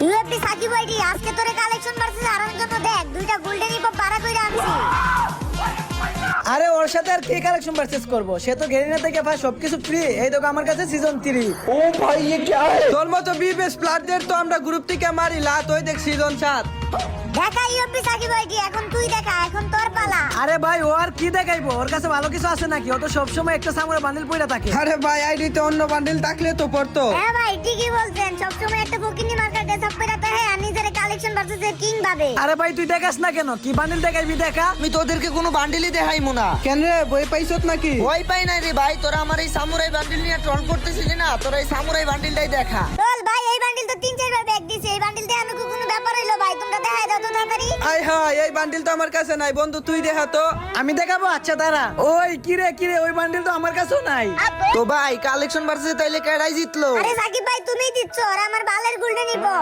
ইউএফপি সাকিব ভাইটি আজকে তোরে কালেকশন ভার্সেস হারানোর জন্য দেখ দুইটা গোল্ডেন হিপ ভাড়া কইরা আনছি। আরে ওর সাথে আর কি কালেকশন পারচেজ করব? সে তো গেরিনা থেকে ভাই সবকিছু ফ্রি। এই দেখো আমার কাছে সিজন 3। ओ भाई ये क्या है? তোর মতো বিবেস প্লাটদের তো আমরা গ্রুপ থেকে মারি লা তুই দেখ সিজন 7। দেখা ইউএফপি সাকিব ভাইটি এখন তুই দেখা, এখন তোর পালা। আরে ভাই ও আর কি দেখাইবো? ওর কাছে ভালো কিছু আছে নাকি? ও তো সবসময় একটা সামুরা বান্ডিল পইরা থাকে। আরে ভাই আইডিতে অন্য বান্ডিল থাকলে তো পড়তো। হ্যাঁ ভাই ঠিকই বলছেন, সবসময় একটা ফকিনি মার্কার ড্রেস আপ কইরা তাহে আর নিজের কালেকশন ভার্সেস এর কিং ভাবে। আরে ভাই তুই দেখাস না কেন? কি বান্ডিল দেখাইবি দেখা? আমি তোদেরকে কোনো বান্ডিলই দেখাইমু না। কেন রে বই পাইছত নাকি? ভয় পাই নাই রে ভাই, তোরা আমার এই সামুরাই বান্ডিল নিয়ে ট্রল করতেছিলি না, তোরা এই সামুরাই বান্ডিলটাই দেখা। চল ভাই এই বান্ডিল তো 3-4 বার ব্যাগ দিছে, এই বান্ডিল দিয়ে আমি কোনো ব্যাপার হইলো ভাই, তোমরা দেখাই দাও তো তাড়াতাড়ি। আই হাই এই বান্ডিল তো আমার কাছে নাই, বন্ধু তুই দেখা তো। আমি দেখাবো? আচ্ছা দাঁড়া। ওই কিরে ওই বান্ডিল তো আমার কাছেও নাই। তো ভাই কালেকশন ভার্সেস তাইলে কেডাই জিতলো? আরে সাকিব ভাই তুমিই দিচ্ছ, আর আমার বালের গোল্ডেন হিপ।